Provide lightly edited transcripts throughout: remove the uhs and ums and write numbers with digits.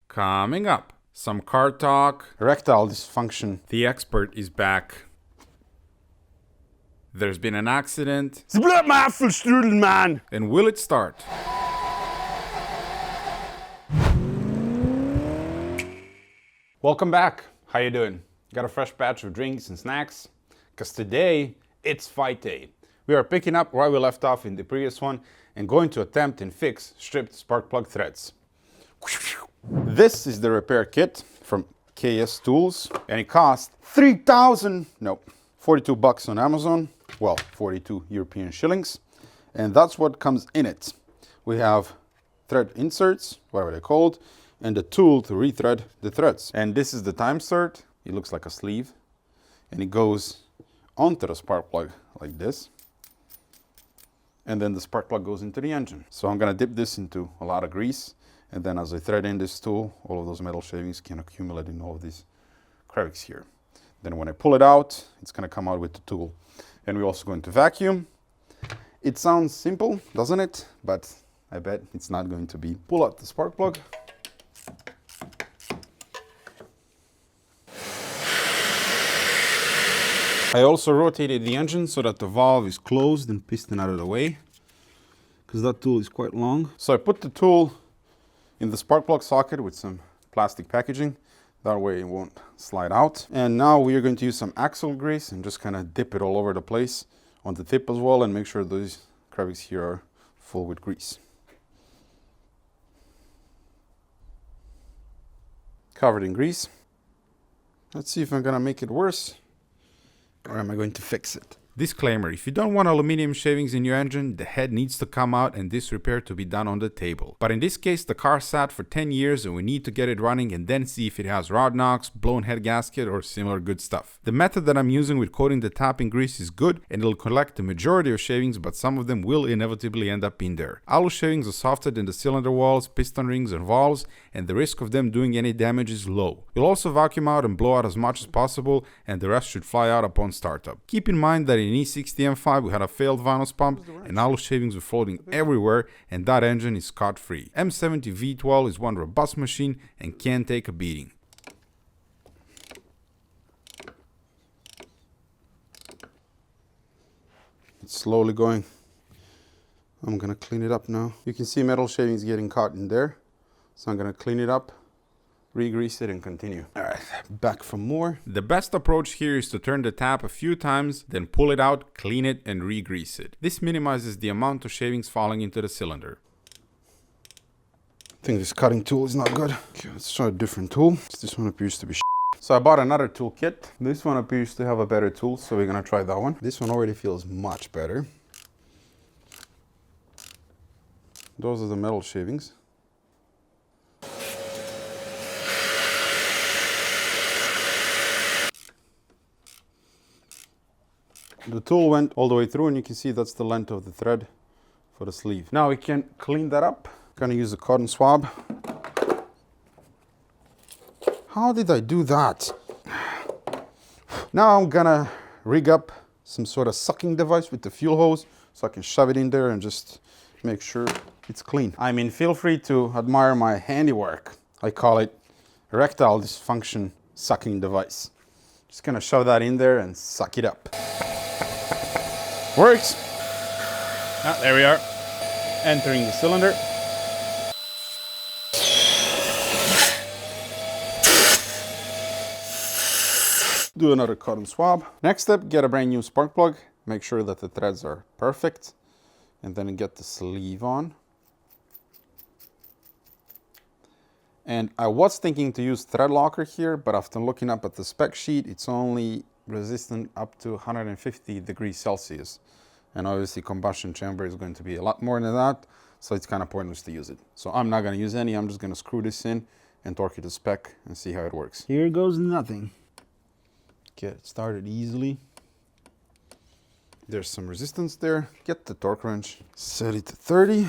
Coming up, some car talk. Erectile dysfunction. The expert is back. There's been an accident. It's blood strudel, man. And will it start? Welcome back. How you doing? Got a fresh batch of drinks and snacks? Because today, it's fight day. We are picking up where we left off in the previous one and going to attempt and fix stripped spark plug threads. This is the repair kit from KS Tools, and it cost 42 bucks on Amazon. Well, 42 European shillings. And that's what comes in it. We have thread inserts, whatever they're called, and a tool to rethread the threads. And this is the time insert. It looks like a sleeve, and it goes onto the spark plug like this. And then the spark plug goes into the engine. So I'm gonna dip this into a lot of grease, and then as I thread in this tool, all of those metal shavings can accumulate in all of these crevices here. Then when I pull it out, it's gonna come out with the tool. And we're also going to vacuum. It sounds simple, doesn't it? But I bet it's not going to be. Pull out the spark plug. I also rotated the engine so that the valve is closed and piston out of the way, because that tool is quite long. So I put the tool in the spark plug socket with some plastic packaging. That way it won't slide out. And now we are going to use some axle grease and just kind of dip it all over the place on the tip as well, and make sure those crevices here are full with grease. Covered in grease. Let's see if I'm gonna make it worse, or am I going to fix it? Disclaimer, if you don't want aluminum shavings in your engine, the head needs to come out and this repair to be done on the table. But in this case, the car sat for 10 years and we need to get it running and then see if it has rod knocks, blown head gasket, or similar good stuff. The method that I'm using with coating the top in grease is good and it'll collect the majority of shavings, but some of them will inevitably end up in there. Alu shavings are softer than the cylinder walls, piston rings, and valves, and the risk of them doing any damage is low. You'll also vacuum out and blow out as much as possible, and the rest should fly out upon startup. Keep in mind that in E60 M5 we had a failed vinyls pump and alu shavings were floating everywhere, and that engine is scot-free. M70 V12 is one robust machine and can take a beating. It's slowly going. I'm gonna clean it up now. You can see metal shavings getting caught in there. So I'm gonna clean it up, re-grease it, and continue. All right, back for more. The best approach here is to turn the tap a few times, then pull it out, clean it, and re-grease it. This minimizes the amount of shavings falling into the cylinder. I think this cutting tool is not good. Okay, let's try a different tool. This one appears to be So I bought another tool kit. This one appears to have a better tool, so we're gonna try that one. This one already feels much better. Those are the metal shavings. The tool went all the way through, and you can see that's the length of the thread for the sleeve. Now we can clean that up. Gonna use a cotton swab. How did I do that? Now I'm gonna rig up some sort of sucking device with the fuel hose so I can shove it in there and just make sure it's clean. I mean, feel free to admire my handiwork. I call it erectile dysfunction sucking device. Just gonna shove that in there and suck it up. Works. Ah, there we are. Entering the cylinder. Do another cotton swab. Next step, get a brand new spark plug. Make sure that the threads are perfect. And then get the sleeve on. And I was thinking to use thread locker here, but after looking up at the spec sheet, it's only resistant up to 150 degrees Celsius. And obviously combustion chamber is going to be a lot more than that, so it's kind of pointless to use it. So I'm not going to use any. I'm just going to screw this in and torque it to spec and see how it works. Here goes nothing. Get it started easily. There's some resistance there. Get the torque wrench, set it to 30.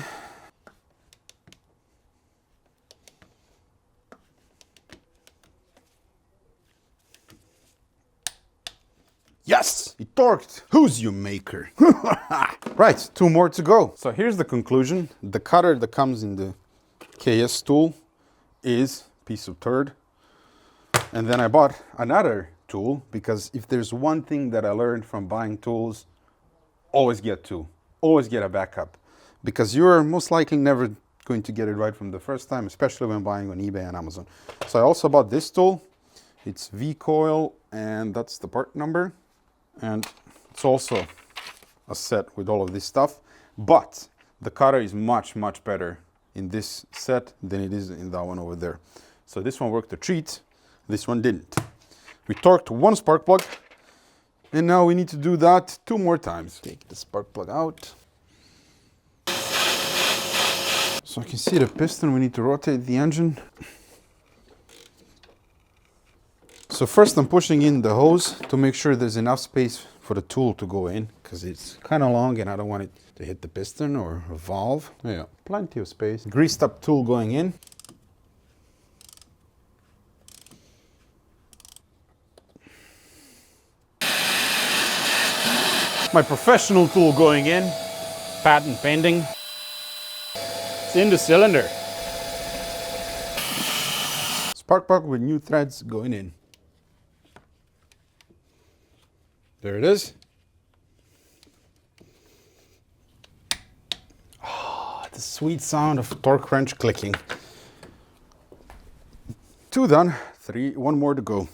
Yes, it torqued. Who's your maker? Right, 2 more to go. So here's the conclusion. The cutter that comes in the KS tool is piece of turd. And then I bought another tool, because if there's one thing that I learned from buying tools, always get two. Always get a backup. Because you're most likely never going to get it right from the first time, especially when buying on eBay and Amazon. So I also bought this tool. It's V-coil, and that's the part number. And it's also a set with all of this stuff. But the cutter is much, much better in this set than it is in that one over there. So this one worked a treat. This one didn't. We torqued one spark plug, and now we need to do that 2 more times. Take the spark plug out. So I can see the piston. We need to rotate the engine. So first I'm pushing in the hose to make sure there's enough space for the tool to go in, because it's kind of long and I don't want it to hit the piston or a valve. Yeah, plenty of space. Greased up tool going in. My professional tool going in, patent pending. It's in the cylinder. Spark plug with new threads going in. There it is. Oh, the sweet sound of torque wrench clicking. 2 done, 1 more to go.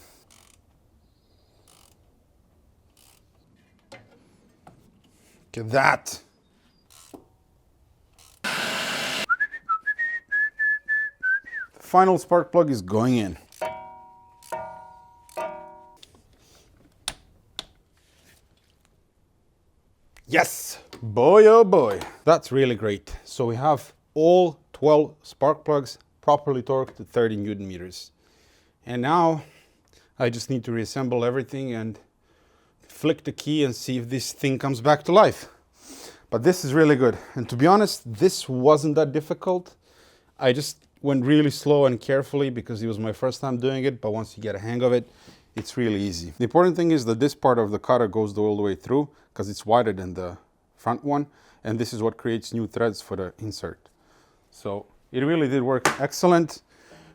Look at that. The final spark plug is going in. Yes! Boy, oh boy. That's really great. So we have all 12 spark plugs properly torqued to 30 Newton meters. And now I just need to reassemble everything and flick the key and see if this thing comes back to life. But this is really good. And to be honest, this wasn't that difficult. I just went really slow and carefully because it was my first time doing it. But once you get a hang of it, it's really easy. The important thing is that this part of the cutter goes all the way through, because it's wider than the front one. And this is what creates new threads for the insert. So it really did work excellent.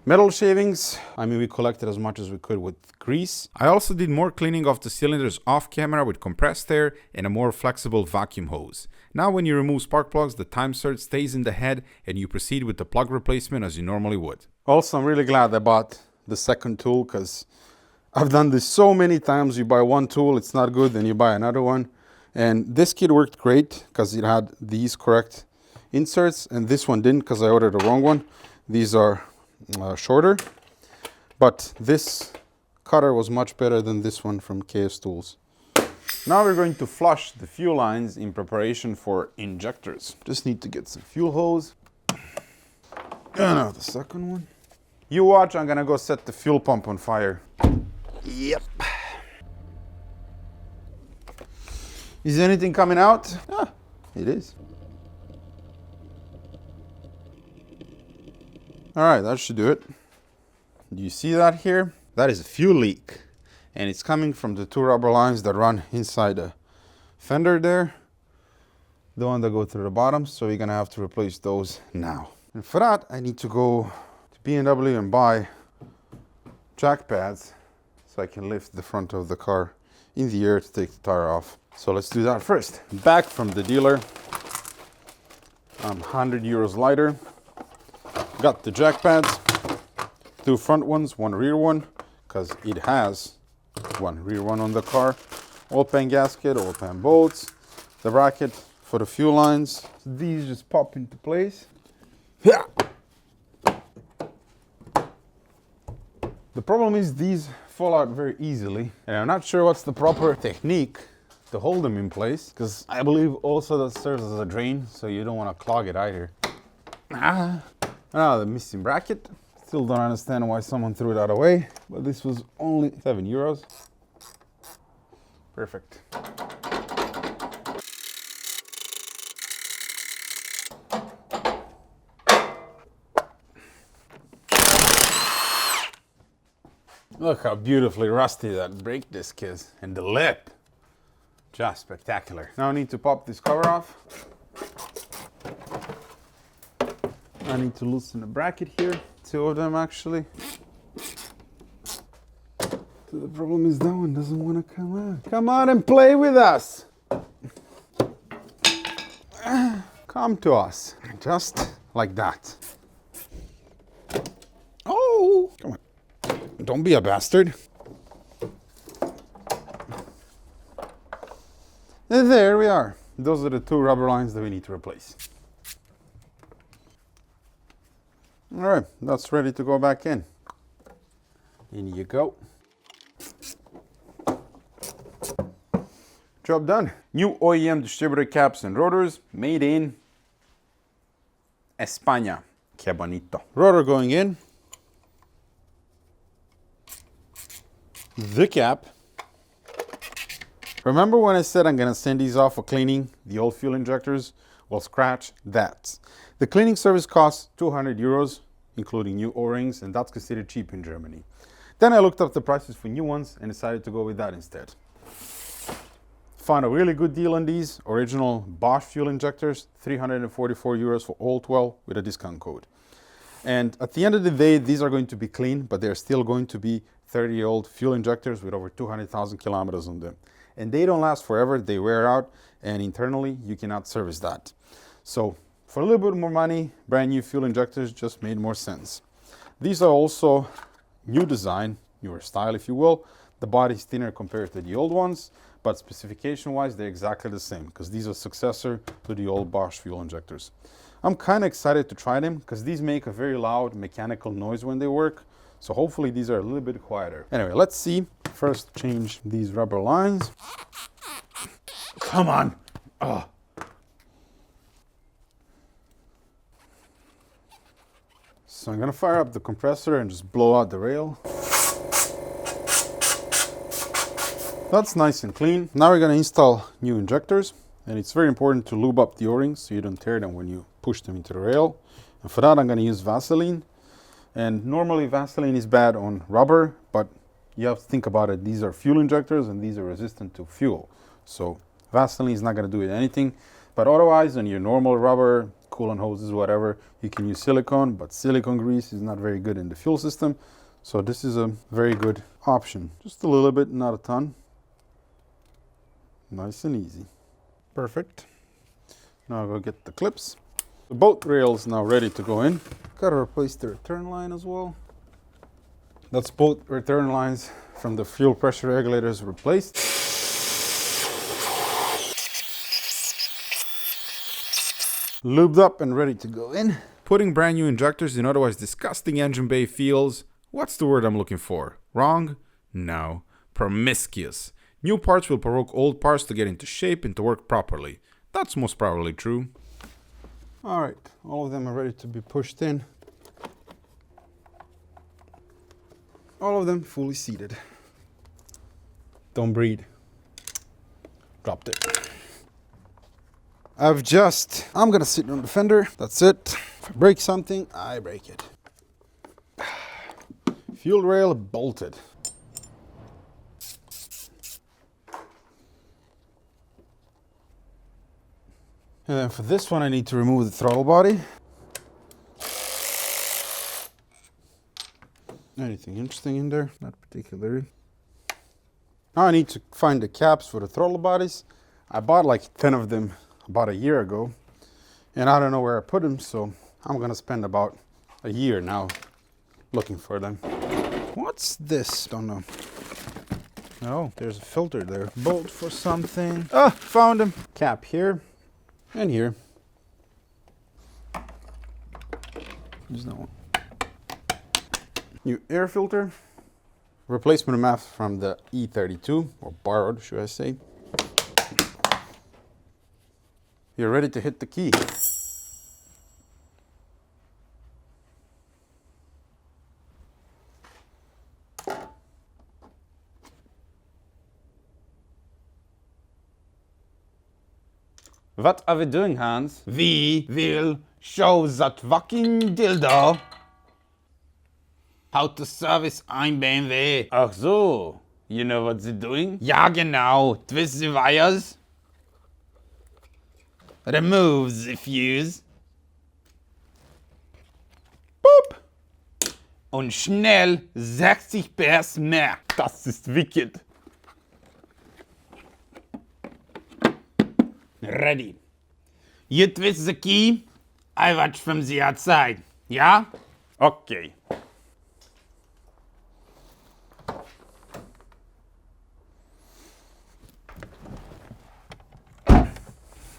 Metal shavings, I mean, we collected as much as we could with grease. I also did more cleaning of the cylinders off camera with compressed air and a more flexible vacuum hose. Now when you remove spark plugs, the time surge stays in the head and you proceed with the plug replacement as you normally would. Also, I'm really glad I bought the second tool, because I've done this so many times. You buy one tool, it's not good, then you buy another one. And this kit worked great because it had these correct inserts, and this one didn't because I ordered the wrong one. These are shorter, but this cutter was much better than this one from KS Tools. Now we're going to flush the fuel lines in preparation for injectors. Just need to get some fuel hose. And now the second one. You watch, I'm gonna go set the fuel pump on fire. Yep. Is anything coming out? Ah, it is. All right, that should do it. Do you see that here? That is a fuel leak. And it's coming from the 2 rubber lines that run inside the fender there. The one that go through the bottom. So we're gonna have to replace those now. And for that, I need to go to BMW and buy jack pads so I can lift the front of the car in the air to take the tire off. So let's do that first. Back from the dealer. I'm 100 euros lighter. Got the jack pads, 2 front ones, 1 rear one, because it has 1 rear one on the car. Oil pan gasket, oil pan bolts, the bracket for the fuel lines. So these just pop into place. The problem is these fall out very easily, and I'm not sure what's the proper technique to hold them in place, because I believe also that serves as a drain, so you don't want to clog it either. Now the missing bracket. Still don't understand why someone threw that away, but this was only 7 euros. Perfect. Look how beautifully rusty that brake disc is, and the lip. Just spectacular. Now I need to pop this cover off. I need to loosen the bracket here, 2 of them actually. The problem is that one doesn't want to come out. Come out and play with us. Come to us. Just like that. Oh, come on. Don't be a bastard. And there we are. Those are the two rubber lines that we need to replace. All right, that's ready to go back in. In you go. Job done. New OEM distributor caps and rotors made in España. Que bonito. Rotor going in. The cap. Remember when I said I'm going to send these off for cleaning, the old fuel injectors? Well, scratch that. The cleaning service costs 200 euros, including new O-rings, and that's considered cheap in Germany. Then I looked up the prices for new ones and decided to go with that instead. Found a really good deal on these original Bosch fuel injectors, 344 euros for all 12 with a discount code. And at the end of the day, these are going to be clean, but they're still going to be 30-year-old fuel injectors with over 200,000 kilometers on them. And they don't last forever, they wear out, and internally you cannot service that. So for a little bit more money, brand new fuel injectors just made more sense. These are also new design, newer style if you will. The body is thinner compared to the old ones, but specification wise they're exactly the same because these are successor to the old Bosch fuel injectors. I'm kind of excited to try them because these make a very loud mechanical noise when they work. So hopefully these are a little bit quieter. Anyway, let's see. First change these rubber lines. Come on. Oh. So I'm gonna fire up the compressor and just blow out the rail. That's nice and clean. Now we're gonna install new injectors, and it's very important to lube up the O-rings so you don't tear them when you push them into the rail. And for that I'm gonna use Vaseline. And normally Vaseline is bad on rubber, but you have to think about it. These are fuel injectors and these are resistant to fuel. So Vaseline is not going to do anything. But otherwise, on your normal rubber, coolant hoses, whatever, you can use silicone, but silicone grease is not very good in the fuel system. So this is a very good option. Just a little bit, not a ton. Nice and easy. Perfect. Now I'll go get the clips. The boat rail is now ready to go in. Gotta replace the return line as well. That's both return lines from the fuel pressure regulators replaced. Lubed up and ready to go in. Putting brand new injectors in otherwise disgusting engine bay feels, what's the word I'm looking for? Wrong? No. Promiscuous. New parts will provoke old parts to get into shape and to work properly. That's most probably true. All right, all of them are ready to be pushed in. All of them fully seated. Don't breathe. Dropped it. I'm gonna sit on the fender, that's it. If I break something, I break it. Fuel rail bolted. And then for this one, I need to remove the throttle body. Anything interesting in there? Not particularly. Now I need to find the caps for the throttle bodies. I bought like 10 of them about a year ago, and I don't know where I put them, so I'm gonna spend about a year now looking for them. What's this? Don't know. Oh, there's a filter there. Bolt for something. Ah, found them. Cap here and here. There's no one. New air filter. Replacement map from the E32, or borrowed, should I say. You're ready to hit the key. What are we doing, Hans? We will show that fucking dildo how to service ein BMW. Ach so, you know what they're doing? Ja, genau. Twist the wires. Remove the fuse. Boop. und schnell 60 PS mehr. Das ist wicked. Ready. Jetzt wissen Sie, ich warte 5 Jahre Zeit. Ja? Okay.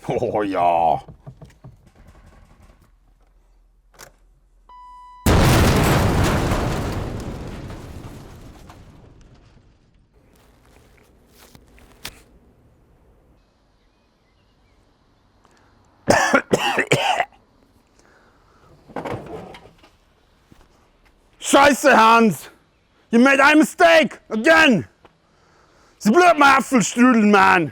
Oh ja. Scheiße, Hans! You made a mistake! Again! Sie bleib mal Apfelstrudel, man!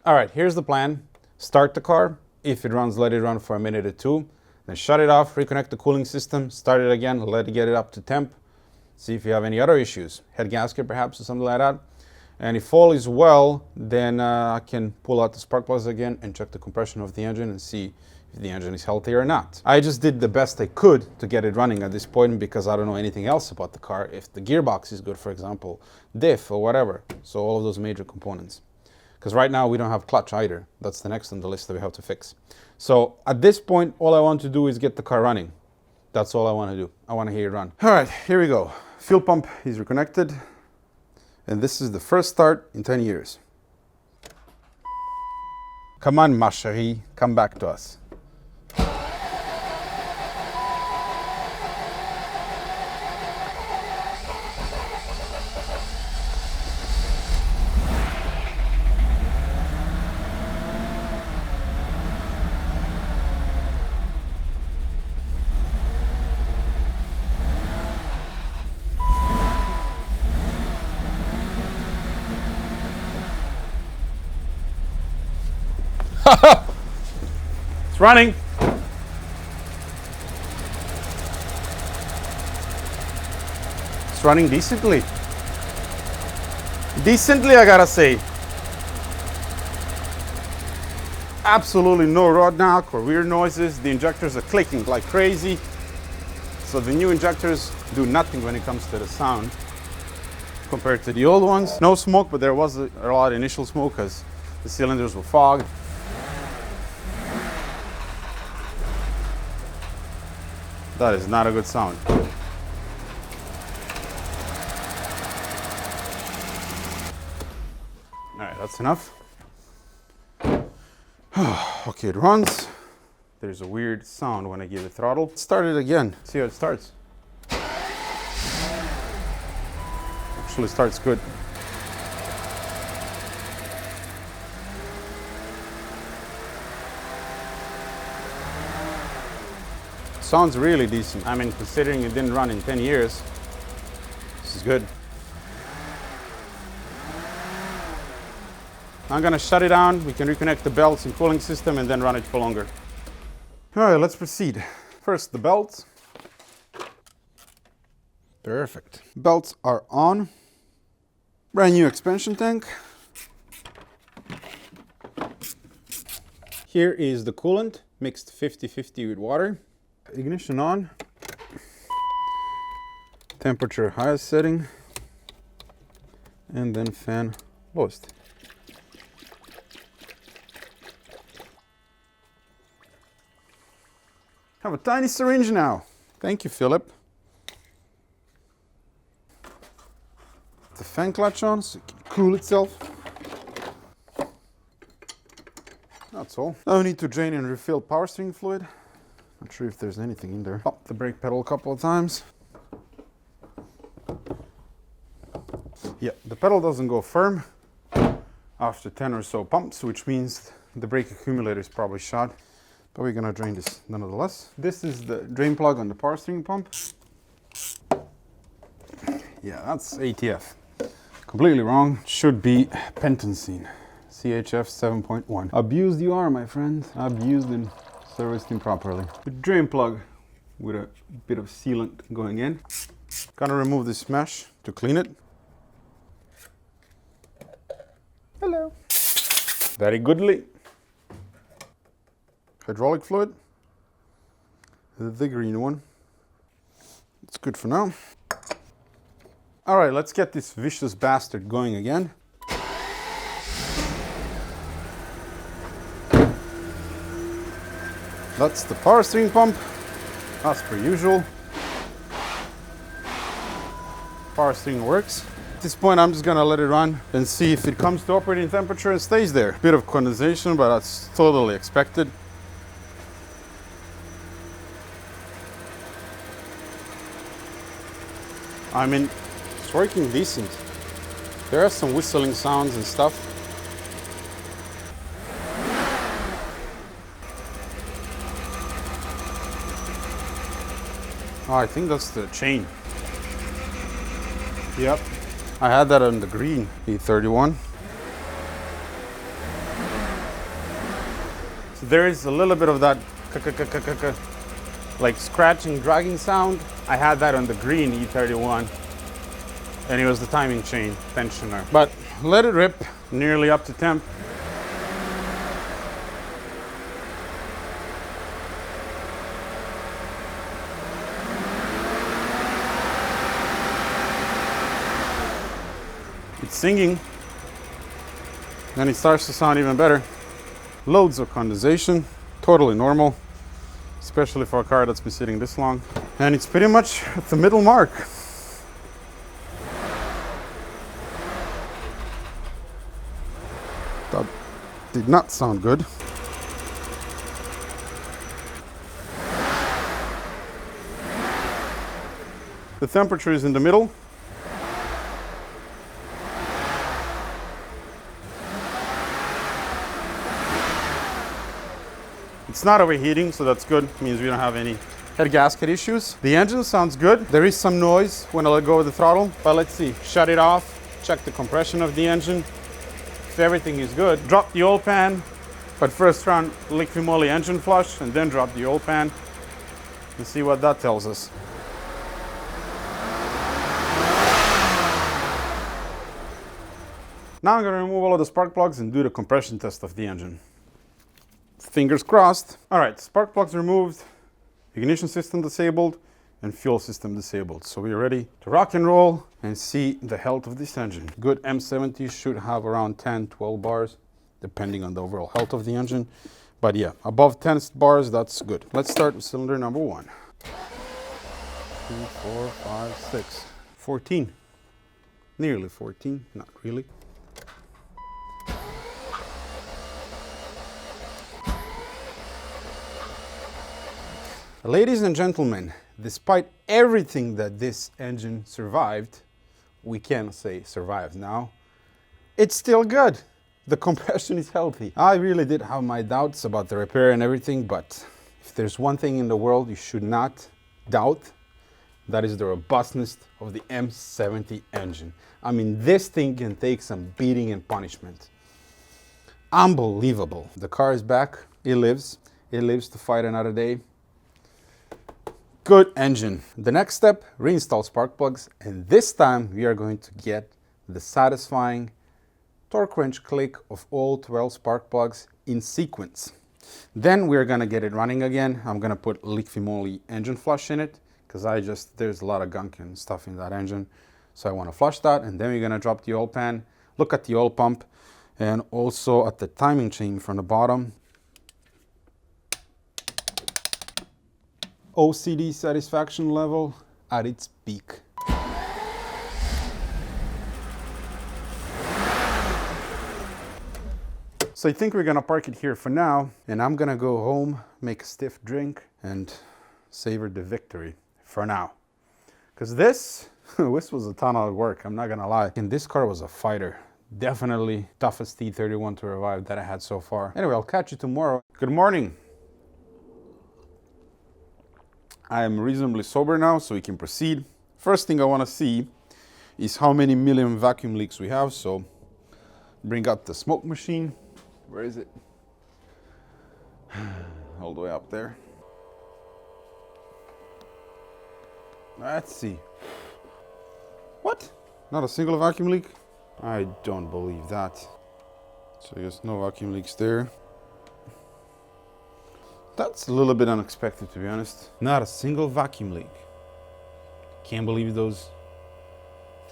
All right, here's the plan. Start the car. If it runs, let it run for a minute or two. Then shut it off, reconnect the cooling system, start it again, let it get it up to temp. See if you have any other issues. Head gasket perhaps or something like that. And if all is well, then I can pull out the spark plugs again and check the compression of the engine and see if the engine is healthy or not. I just did the best I could to get it running at this point because I don't know anything else about the car. If the gearbox is good, for example, diff or whatever. So all of those major components. Because right now we don't have clutch either. That's the next on the list that we have to fix. So at this point, all I want to do is get the car running. That's all I want to do. I want to hear it run. All right, here we go. Fuel pump is reconnected. And this is the first start in 10 years. Come on, ma chérie, come back to us. It's running. It's running decently. Decently, I gotta say. Absolutely no rod knock or weird noises. The injectors are clicking like crazy. So the new injectors do nothing when it comes to the sound compared to the old ones. No smoke, but there was a lot of initial smoke because the cylinders were fogged. That is not a good sound. All right, that's enough. Okay, it runs. There's a weird sound when I give it throttle. Start it again, see how it starts. Actually starts good. Sounds really decent. I mean, considering it didn't run in 10 years, this is good. I'm gonna shut it down. We can reconnect the belts and cooling system and then run it for longer. All right, let's proceed. First, the belts. Perfect. Belts are on. Brand new expansion tank. Here is the coolant, mixed 50-50 with water. Ignition on. Temperature highest setting. And then fan lowest. Have a tiny syringe now. Thank you, Philip. The fan clutch on so it can cool itself. That's all. Now we need to drain and refill power steering fluid. Not sure if there's anything in there. Up the brake pedal a couple of times. Yeah, the pedal doesn't go firm after 10 or so pumps, which means the brake accumulator is probably shot. But we're gonna drain this nonetheless. This is the drain plug on the power steering pump. Yeah, that's ATF. Completely wrong. Should be pentensine. CHF 7.1. Abused you are, my friend. Abused and serviced improperly. The drain plug with a bit of sealant going in. Gonna remove this mesh to clean it. Hello. Very goodly. Hydraulic fluid. The green one. It's good for now. All right, let's get this vicious bastard going again. That's the power steering pump, as per usual. Power steering works. At this point, I'm just gonna let it run and see if it comes to operating temperature and stays there. Bit of condensation, but that's totally expected. I mean, it's working decent. There are some whistling sounds and stuff. Oh, I think that's the chain. Yep. I had that on the green E31. So there is a little bit of that like scratching, dragging sound. I had that on the green E31. And it was the timing chain tensioner. But let it rip, nearly up to temp. It's singing, then it starts to sound even better. Loads of condensation, totally normal, especially for a car that's been sitting this long. And it's pretty much at the middle mark. That did not sound good. The temperature is in the middle. It's not overheating, so that's good. It means we don't have any head gasket issues. The engine sounds good. There is some noise when I let go of the throttle, but let's see. Shut it off, check the compression of the engine. If everything is good, drop the oil pan, but first run liquid moly engine flush and then drop the oil pan and see what that tells us. Now I'm going to remove all of the spark plugs and do the compression test of the engine. Fingers crossed. All right, spark plugs removed, ignition system disabled, and fuel system disabled. So we're ready to rock and roll and see the health of this engine. Good M70 should have around 10, 12 bars, depending on the overall health of the engine. But yeah, above 10 bars, that's good. Let's start with cylinder number 1. 2, 4, 5, 6. 14. Nearly 14, not really. Ladies and gentlemen, despite everything that this engine survived, we can't say survived now, it's still good. The compression is healthy. I really did have my doubts about the repair and everything, but if there's one thing in the world you should not doubt, that is the robustness of the M70 engine. I mean, this thing can take some beating and punishment. Unbelievable. The car is back. It lives. It lives to fight another day. Good engine. The next step, reinstall spark plugs, and this time we are going to get the satisfying torque wrench click of all 12 spark plugs in sequence. Then we're gonna get it running again. I'm gonna put liquid moly engine flush in it because there's a lot of gunk and stuff in that engine. So I wanna flush that, and then we're gonna drop the oil pan, look at the oil pump, and also at the timing chain from the bottom. OCD satisfaction level at its peak. So I think we're gonna park it here for now, and I'm gonna go home, make a stiff drink, and savor the victory for now. Because this was a ton of work, I'm not gonna lie. And this car was a fighter. Definitely toughest T31 to revive that I had so far. Anyway, I'll catch you tomorrow. Good morning. I am reasonably sober now, so we can proceed. First thing I want to see is how many million vacuum leaks we have. So bring up the smoke machine. Where is it? All the way up there. Let's see. What? Not a single vacuum leak? I don't believe that. So yes, no vacuum leaks there. That's a little bit unexpected, to be honest. Not a single vacuum leak. Can't believe those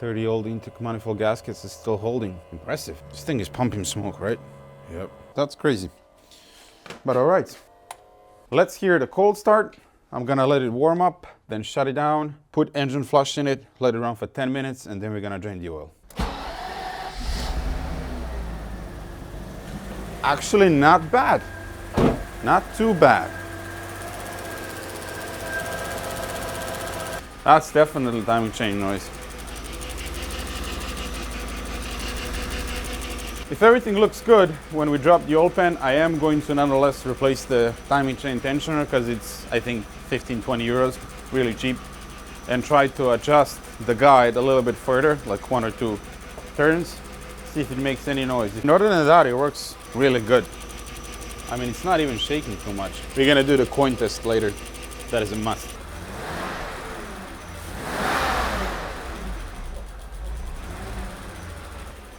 30-old intake manifold gaskets is still holding. Impressive. This thing is pumping smoke, right? Yep. That's crazy. But all right. Let's hear the cold start. I'm gonna let it warm up, then shut it down, put engine flush in it, let it run for 10 minutes, and then we're gonna drain the oil. Actually, not bad. Not too bad. That's definitely timing chain noise. If everything looks good when we drop the oil pan, I am going to nonetheless replace the timing chain tensioner because it's, I think, 15-20 euros, really cheap, and try to adjust the guide a little bit further, like 1 or 2 turns, see if it makes any noise. Other than that, it works really good. I mean, it's not even shaking too much. We're gonna do the coin test later. That is a must.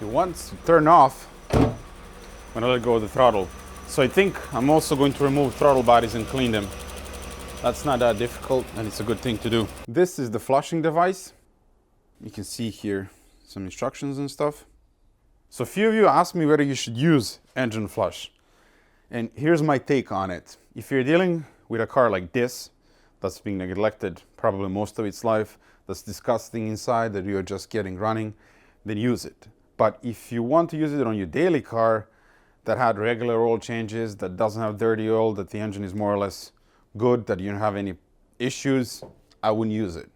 It wants to turn off when I let go of the throttle. So I think I'm also going to remove throttle bodies and clean them. That's not that difficult, and it's a good thing to do. This is the flushing device. You can see here some instructions and stuff. So a few of you asked me whether you should use engine flush. And here's my take on it. If you're dealing with a car like this, that's being neglected probably most of its life, that's disgusting inside, that you're just getting running, then use it. But if you want to use it on your daily car that had regular oil changes, that doesn't have dirty oil, that the engine is more or less good, that you don't have any issues, I wouldn't use it.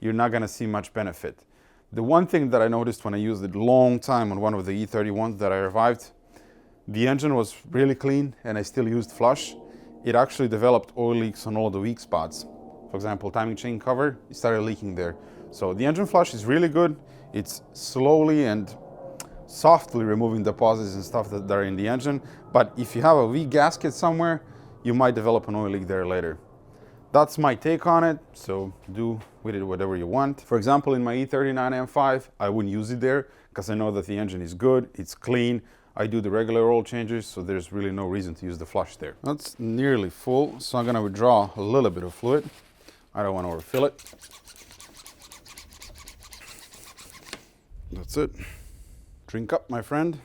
You're not gonna see much benefit. The one thing that I noticed when I used it a long time on one of the E31s that I revived, the engine was really clean and I still used flush. It actually developed oil leaks on all the weak spots. For example, timing chain cover, it started leaking there. So the engine flush is really good. It's slowly and softly removing deposits and stuff that are in the engine. But if you have a weak gasket somewhere, you might develop an oil leak there later. That's my take on it, so do with it whatever you want. For example, in my E39 M5, I wouldn't use it there because I know that the engine is good, it's clean. I do the regular oil changes, so there's really no reason to use the flush there. That's nearly full, so I'm gonna withdraw a little bit of fluid. I don't want to overfill it. That's it. Drink up, my friend.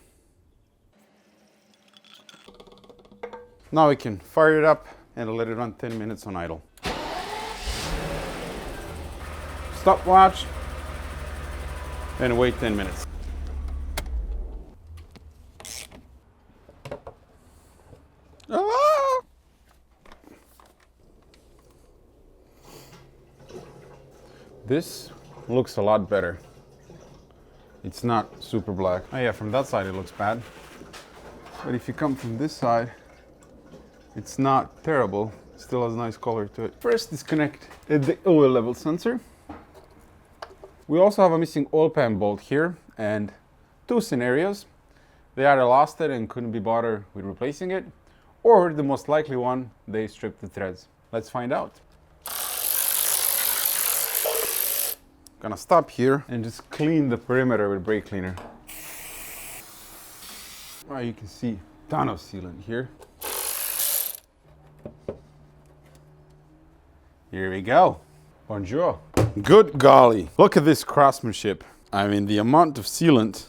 Now we can fire it up and let it run 10 minutes on idle. Stopwatch and wait 10 minutes. Ah! This looks a lot better. It's not super black. Oh yeah, from that side it looks bad. But if you come from this side, it's not terrible. It still has a nice color to it. First, disconnect the oil level sensor. We also have a missing oil pan bolt here, and 2 scenarios. They either lost it and couldn't be bothered with replacing it, or the most likely one, they stripped the threads. Let's find out. Gonna stop here and just clean the perimeter with brake cleaner. Well, you can see a ton of sealant here. Here we go. Bonjour. Good golly. Look at this craftsmanship. I mean, the amount of sealant,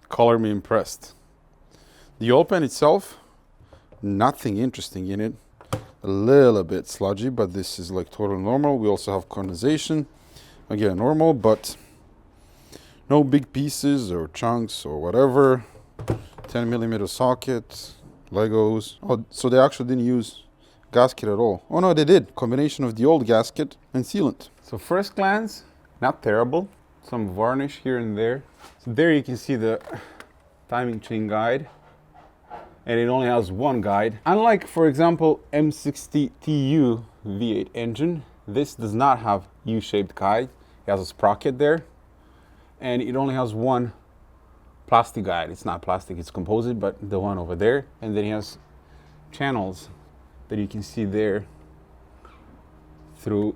color me impressed. The oil pan itself, nothing interesting in it. A little bit sludgy, but this is like totally normal. We also have condensation. Again, normal, but no big pieces or chunks or whatever. 10mm socket, Legos. Oh, so they actually didn't use gasket at all. Oh no, they did. Combination of the old gasket and sealant. So first glance, not terrible. Some varnish here and there. So there you can see the timing chain guide. And it only has one guide. Unlike, for example, M60 TU V8 engine, this does not have U-shaped guide. It has a sprocket there. And it only has one plastic guide. It's not plastic, it's composite, but the one over there. And then it has channels that you can see there through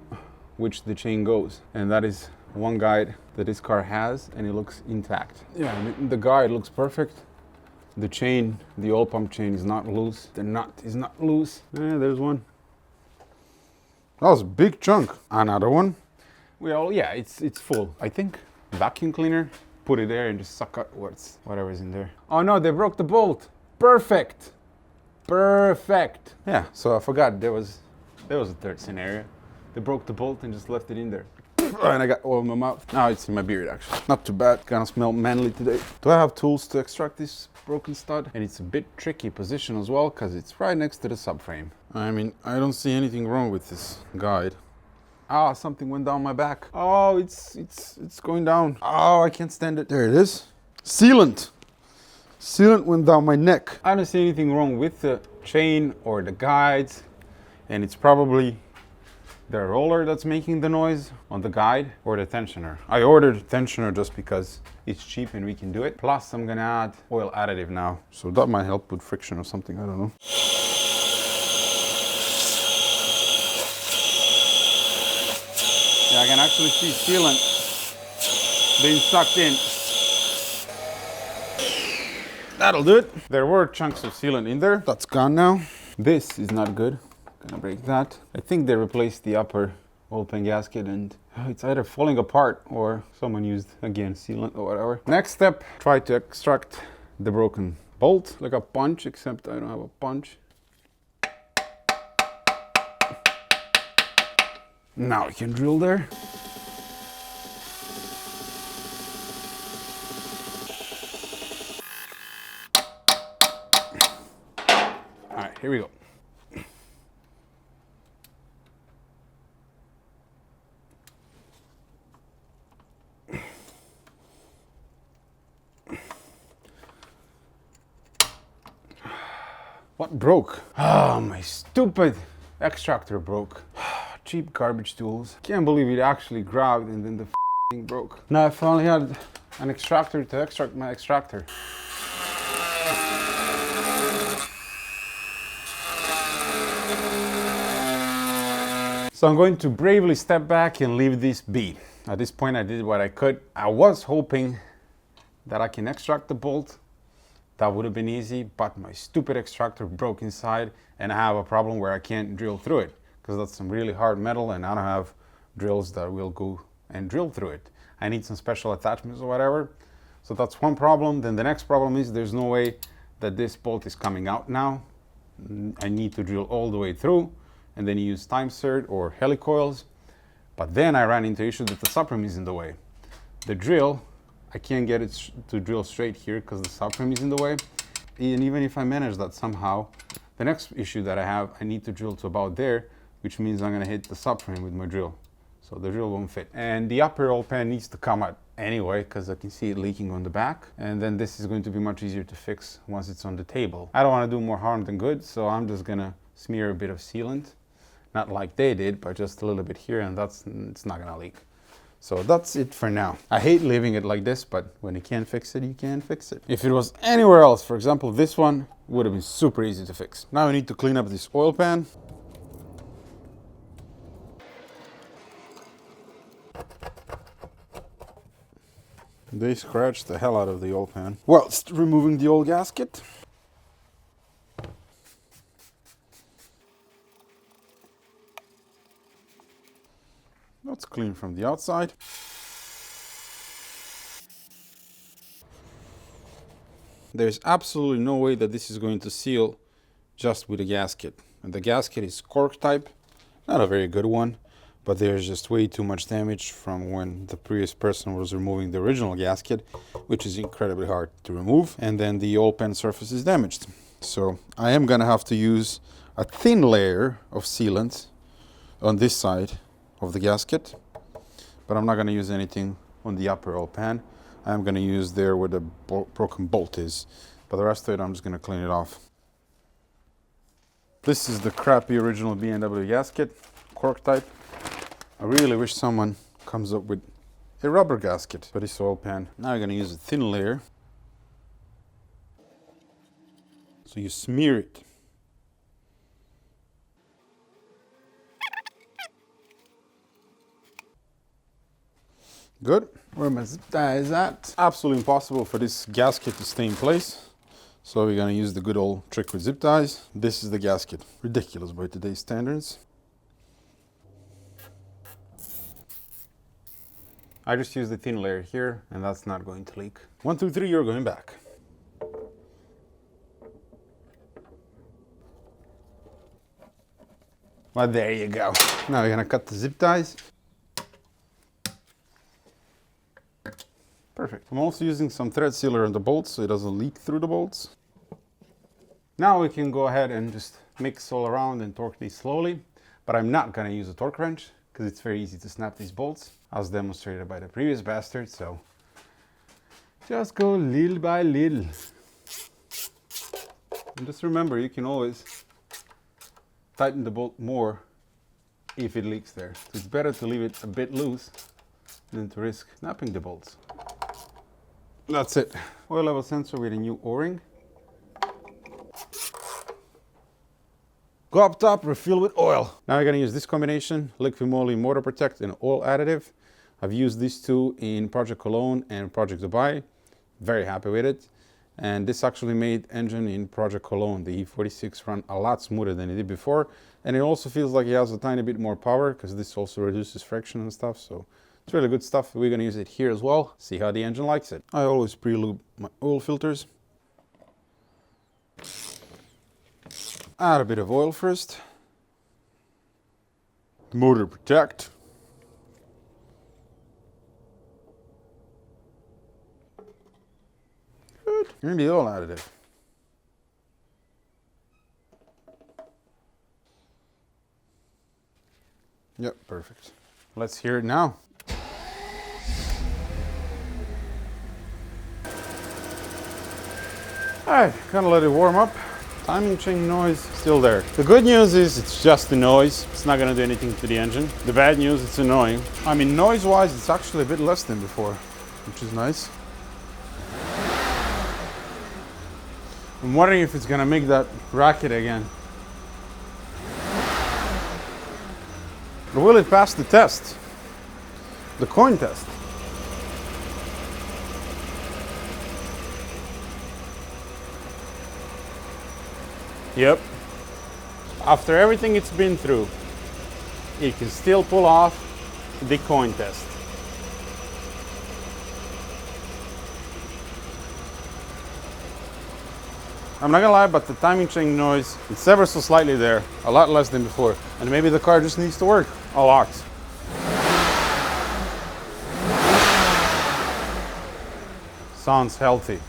which the chain goes. And that is one guide that this car has, and it looks intact. Yeah, I mean, the guide looks perfect. The chain, the oil pump chain is not loose. The nut is not loose. There's one. That was a big chunk. Another one. Well, yeah, it's full. I think vacuum cleaner, put it there and just suck out whatever's in there. Oh no, they broke the bolt. Perfect. Perfect. Yeah, so I forgot there was a third scenario. They broke the bolt and just left it in there. And I got oil in my mouth. Now it's in my beard, actually. Not too bad. Gonna smell manly today. Do I have tools to extract this broken stud? And it's a bit tricky position as well, because it's right next to the subframe. I mean, I don't see anything wrong with this guide. Ah, something went down my back. Oh, it's going down. Oh, I can't stand it. There it is. Sealant. Sealant went down my neck. I don't see anything wrong with the chain or the guides, and it's probably the roller that's making the noise on the guide or the tensioner. I ordered a tensioner just because it's cheap and we can do it. Plus I'm gonna add oil additive now. So that might help with friction or something, I don't know. Yeah, I can actually see sealant being sucked in. That'll do it. There were chunks of sealant in there. That's gone now. This is not good. Gonna break that. I think they replaced the upper oil pan gasket and it's either falling apart or someone used, again, sealant or whatever. Next step, try to extract the broken bolt like a punch, except I don't have a punch. Now I can drill there. All right, here we go. What broke? Ah, my stupid extractor broke. Cheap garbage tools. Can't believe it actually grabbed and then the thing broke. Now I finally had an extractor to extract my extractor. So I'm going to bravely step back and leave this be. At this point I did what I could. I was hoping that I can extract the bolt. That would have been easy, but my stupid extractor broke inside and I have a problem where I can't drill through it because that's some really hard metal and I don't have drills that will go and drill through it. I need some special attachments or whatever. So that's one problem. Then the next problem is there's no way that this bolt is coming out now. I need to drill all the way through and then use time insert or helicoils. But then I ran into issue that the subframe is in the way. The drill, I can't get it to drill straight here because the subframe is in the way. And even if I manage that somehow, the next issue that I have, I need to drill to about there, which means I'm gonna hit the subframe with my drill. So the drill won't fit. And the upper oil pan needs to come out anyway, because I can see it leaking on the back. And then this is going to be much easier to fix once it's on the table. I don't wanna do more harm than good, so I'm just gonna smear a bit of sealant. Not like they did, but just a little bit here, and it's not gonna leak. So that's it for now. I hate leaving it like this, but when you can't fix it, you can't fix it. If it was anywhere else, for example, this one would have been super easy to fix. Now I need to clean up this oil pan. They scratched the hell out of the oil pan whilst removing the old gasket. That's clean from the outside. There's absolutely no way that this is going to seal just with a gasket. And the gasket is cork type, not a very good one, but there's just way too much damage from when the previous person was removing the original gasket, which is incredibly hard to remove. And then the oil pan surface is damaged. So I am gonna have to use a thin layer of sealant on this side of the gasket, but I'm not going to use anything on the upper oil pan. I'm going to use there where the broken bolt is, but the rest of it I'm just going to clean it off. This is the crappy original BMW gasket, cork type. I really wish someone comes up with a rubber gasket for this oil pan. Now I'm going to use a thin layer. So you smear it. Good. Where my zip tie is at. Absolutely impossible for this gasket to stay in place. So we're gonna use the good old trick with zip ties. This is the gasket. Ridiculous by today's standards. I just use the thin layer here, and that's not going to leak. 1, 2, 3, you're going back. Well, there you go. Now we're gonna cut the zip ties. Perfect. I'm also using some thread sealer on the bolts so it doesn't leak through the bolts. Now we can go ahead and just mix all around and torque these slowly, but I'm not gonna use a torque wrench because it's very easy to snap these bolts, as demonstrated by the previous bastard, so just go little by little. And just remember, you can always tighten the bolt more if it leaks there. So it's better to leave it a bit loose than to risk snapping the bolts. That's it. Oil level sensor with a new O-ring. Go up top, refill with oil. Now I'm gonna use this combination, liquid moly motor protect and oil additive. I've used these two in Project Cologne and Project Dubai. Very happy with it. And this actually made engine in Project Cologne, the E46, run a lot smoother than it did before. And it also feels like it has a tiny bit more power because this also reduces friction and stuff. So it's really good stuff. We're gonna use it here as well. See how the engine likes it. I always pre-lube my oil filters. Add a bit of oil first. Motor protect. Good. And the oil additive. Yep, perfect. Let's hear it now. Alright, gonna let it warm up. Timing chain noise still there. The good news is it's just the noise. It's not gonna do anything to the engine. The bad news, it's annoying. I mean, noise-wise, it's actually a bit less than before, which is nice. I'm wondering if it's gonna make that racket again. But will it pass the test? The coin test? Yep. After everything it's been through, it can still pull off the coin test. I'm not gonna lie, but the timing chain noise, it's ever so slightly there, a lot less than before. And maybe the car just needs to work a lot. Sounds healthy.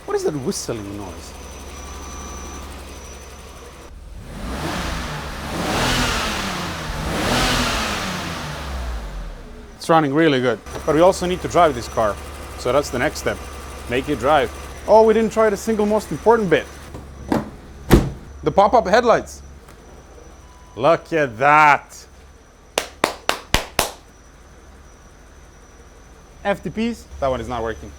What is that whistling noise? It's running really good. But we also need to drive this car. So that's the next step. Make it drive. Oh, we didn't try the single most important bit. The pop-up headlights. Look at that. FTPs, that one is not working.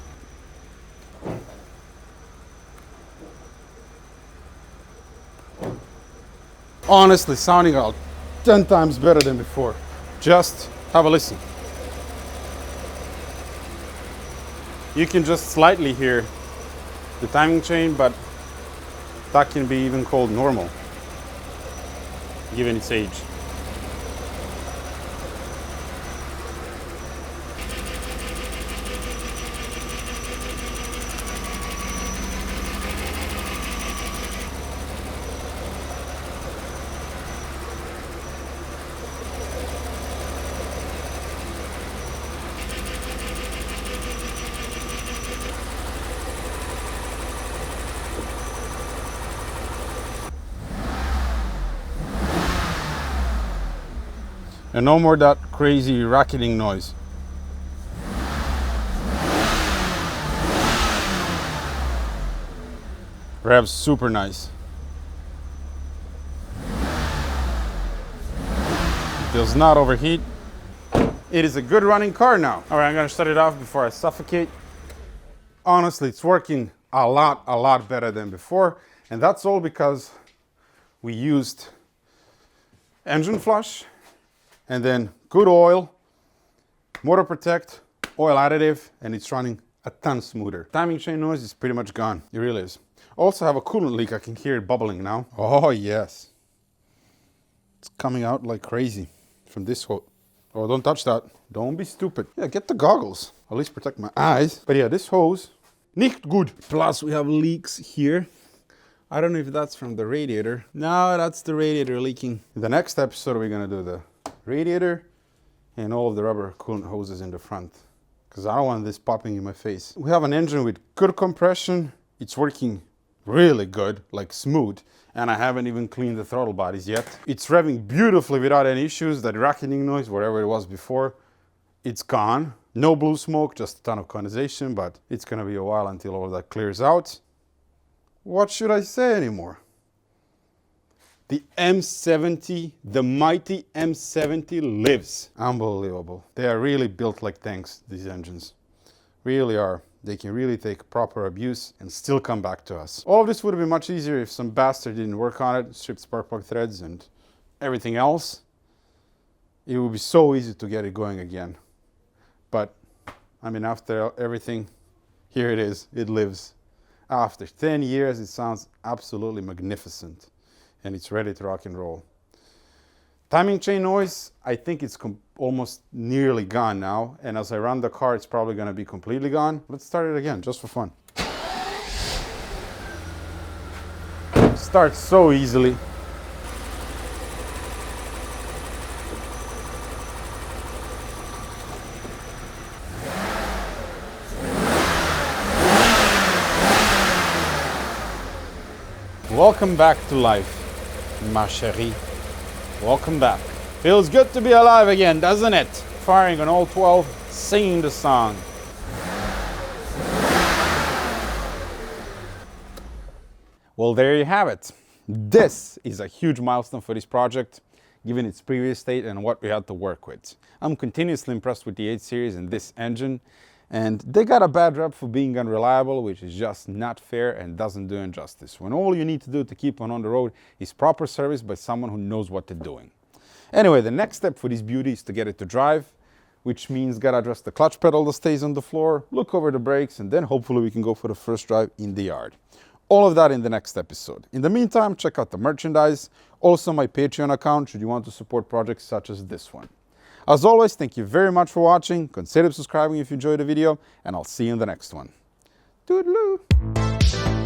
Honestly, sounding out 10 times better than before. Just have a listen. You can just slightly hear the timing chain, but that can be even called normal, given its age. And no more that crazy racketing noise. Revs super nice. It does not overheat. It is a good running car now. All right, I'm gonna shut it off before I suffocate. Honestly, it's working a lot better than before. And that's all because we used engine flush, and then good oil, motor protect, oil additive, and it's running a ton smoother. Timing chain noise is pretty much gone. It really is. Also have a coolant leak. I can hear it bubbling now. Oh yes. It's coming out like crazy from this hole. Oh, don't touch that. Don't be stupid. Yeah, get the goggles. At least protect my eyes. But yeah, this hose, nicht good. Plus we have leaks here. I don't know if that's from the radiator. No, that's the radiator leaking. In the next episode, we're gonna do the radiator and all of the rubber coolant hoses in the front, because I don't want this popping in my face. We have an engine with good compression. It's working really good, like smooth, and I haven't even cleaned the throttle bodies yet. It's revving beautifully without any issues. That racketing noise, whatever it was before, it's gone. No blue smoke, just a ton of condensation, but it's gonna be a while until all of that clears out. What should I say anymore? The M70, the mighty M70 lives. Unbelievable. They are really built like tanks, these engines. Really are. They can really take proper abuse and still come back to us. All of this would have been much easier if some bastard didn't work on it, stripped spark plug threads and everything else. It would be so easy to get it going again. But, I mean, after everything, here it is. It lives. After 10 years, it sounds absolutely magnificent. And it's ready to rock and roll. Timing chain noise, I think it's almost nearly gone now. And as I run the car, it's probably going to be completely gone. Let's start it again, just for fun. Starts so easily. Welcome back to life, ma chérie. Welcome back. Feels good to be alive again, doesn't it? Firing on all 12, singing the song. Well, there you have it. This is a huge milestone for this project, given its previous state and what we had to work with. I'm continuously impressed with the 8 Series and this engine, and they got a bad rep for being unreliable, which is just not fair and doesn't do it justice, when all you need to do to keep on the road is proper service by someone who knows what they're doing. Anyway, the next step for this beauty is to get it to drive, which means gotta adjust the clutch pedal that stays on the floor, look over the brakes, and then hopefully we can go for the first drive in the yard. All of that in the next episode. In the meantime, check out the merchandise, also my Patreon account should you want to support projects such as this one. As always, thank you very much for watching. Consider subscribing if you enjoyed the video, and I'll see you in the next one. Toodaloo!